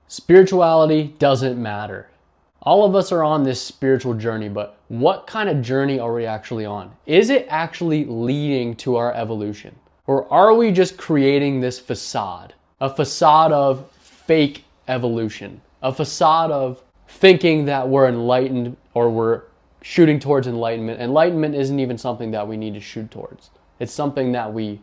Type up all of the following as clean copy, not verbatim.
Spirituality doesn't matter. All of us are on this spiritual journey, but what kind of journey are we actually on? Is it actually leading to our evolution? Or are we just creating this facade? A facade of fake evolution. A facade of thinking that we're enlightened or we're shooting towards enlightenment. Enlightenment isn't even something that we need to shoot towards. It's something that we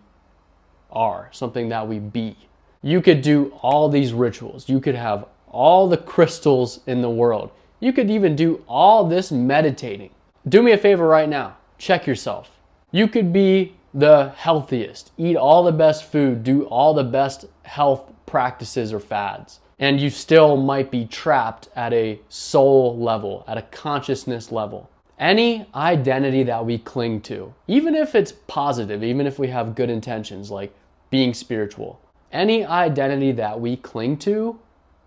are, something that we be. You could do all these rituals. You could have all the crystals in the world. You could even do all this meditating. Do me a favor right now. Check yourself. You could be the healthiest, eat all the best food, do all the best health practices or fads, and you still might be trapped at a soul level, at a consciousness level. Any identity that we cling to, even if it's positive, even if we have good intentions like being spiritual, any identity that we cling to,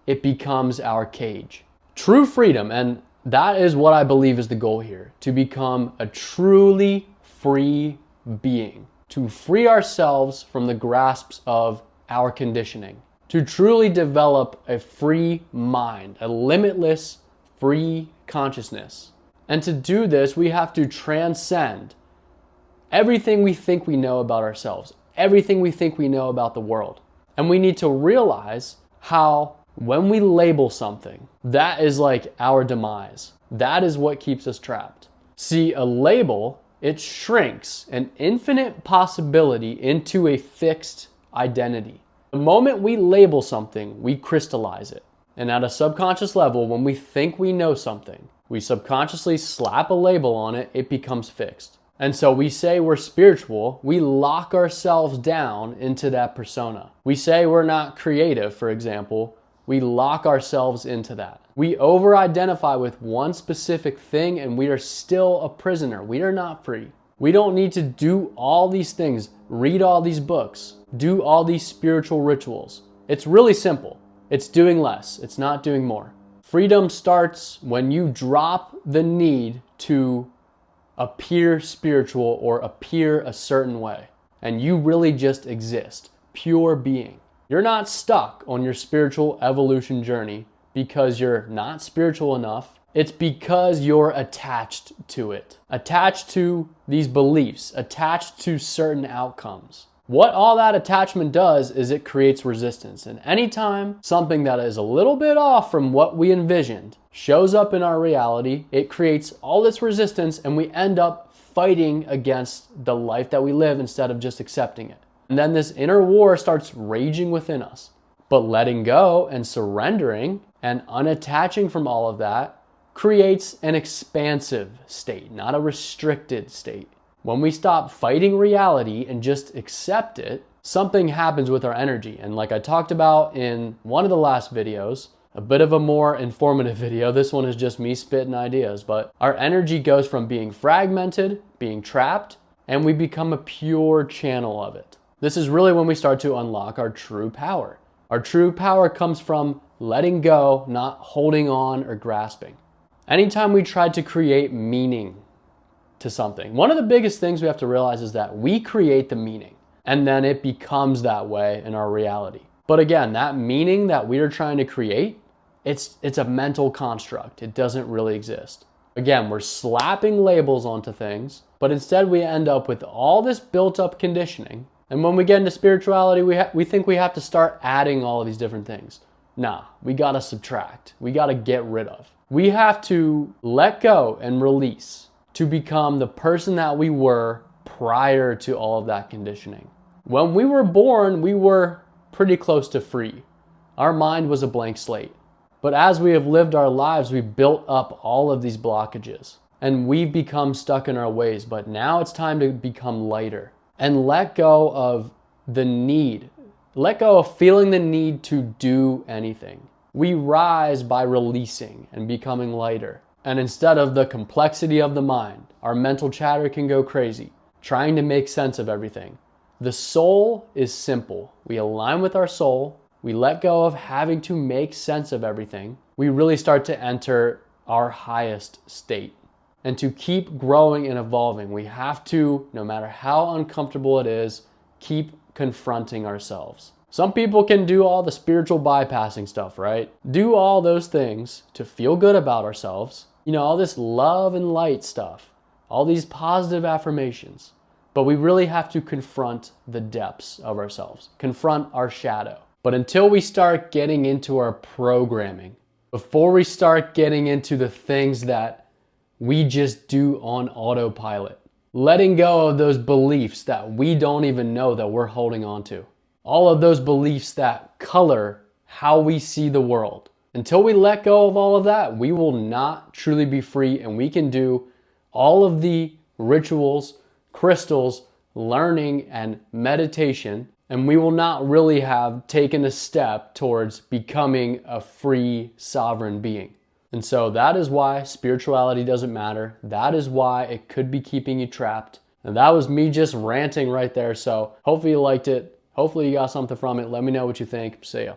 it becomes our cage. True freedom, and that is what I believe is the goal here, to become a truly free being, to free ourselves from the grasps of our conditioning, to truly develop a free mind, a limitless, free consciousness. And to do this, we have to transcend everything we think we know about ourselves, everything we think we know about the world. And we need to realize how when we label something, that is like our demise. That is what keeps us trapped. See, a label, it shrinks an infinite possibility into a fixed identity. The moment we label something, we crystallize it. And at a subconscious level, when we think we know something, we subconsciously slap a label on it, it becomes fixed. And so we say we're spiritual, we lock ourselves down into that persona. We say we're not creative, for example, we lock ourselves into that. We over-identify with one specific thing and we are still a prisoner. We are not free. We don't need to do all these things, read all these books, do all these spiritual rituals. It's really simple. It's doing less. It's not doing more. Freedom starts when you drop the need to appear spiritual or appear a certain way. And you really just exist, pure being. You're not stuck on your spiritual evolution journey because you're not spiritual enough. It's because you're attached to it, attached to these beliefs, attached to certain outcomes. What all that attachment does is it creates resistance. And anytime something that is a little bit off from what we envisioned shows up in our reality, it creates all this resistance and we end up fighting against the life that we live instead of just accepting it. And then this inner war starts raging within us. But letting go and surrendering and unattaching from all of that creates an expansive state, not a restricted state. When we stop fighting reality and just accept it, something happens with our energy. And like I talked about in one of the last videos, a bit of a more informative video, this one is just me spitting ideas, but our energy goes from being fragmented, being trapped, and we become a pure channel of it. This is really when we start to unlock our true power. Our true power comes from letting go, not holding on or grasping. Anytime we try to create meaning to something, one of the biggest things we have to realize is that we create the meaning and then it becomes that way in our reality. But again, that meaning that we are trying to create, it's a mental construct. It doesn't really exist. Again, we're slapping labels onto things, but instead we end up with all this built up conditioning. And when we get into spirituality, we think we have to start adding all of these different things. Nah, we gotta subtract. We gotta get rid of. We have to let go and release to become the person that we were prior to all of that conditioning. When we were born, we were pretty close to free. Our mind was a blank slate. But as we have lived our lives, we built up all of these blockages and we've become stuck in our ways. But now it's time to become lighter and let go of the need. Let go of feeling the need to do anything. We rise by releasing and becoming lighter. And instead of the complexity of the mind, our mental chatter can go crazy, trying to make sense of everything. The soul is simple. We align with our soul. We let go of having to make sense of everything. We really start to enter our highest state. And to keep growing and evolving, we have to, no matter how uncomfortable it is, keep confronting ourselves. Some people can do all the spiritual bypassing stuff, right? Do all those things to feel good about ourselves. You know, all this love and light stuff, all these positive affirmations. But we really have to confront the depths of ourselves, confront our shadow. But until we start getting into our programming, before we start getting into the things that we just do on autopilot, letting go of those beliefs that we don't even know that we're holding on to, all of those beliefs that color how we see the world. Until we let go of all of that, we will not truly be free, and we can do all of the rituals, crystals, learning, and meditation, and we will not really have taken a step towards becoming a free, sovereign being. And so that is why spirituality doesn't matter. That is why it could be keeping you trapped. And that was me just ranting right there. So hopefully you liked it. Hopefully you got something from it. Let me know what you think. See ya.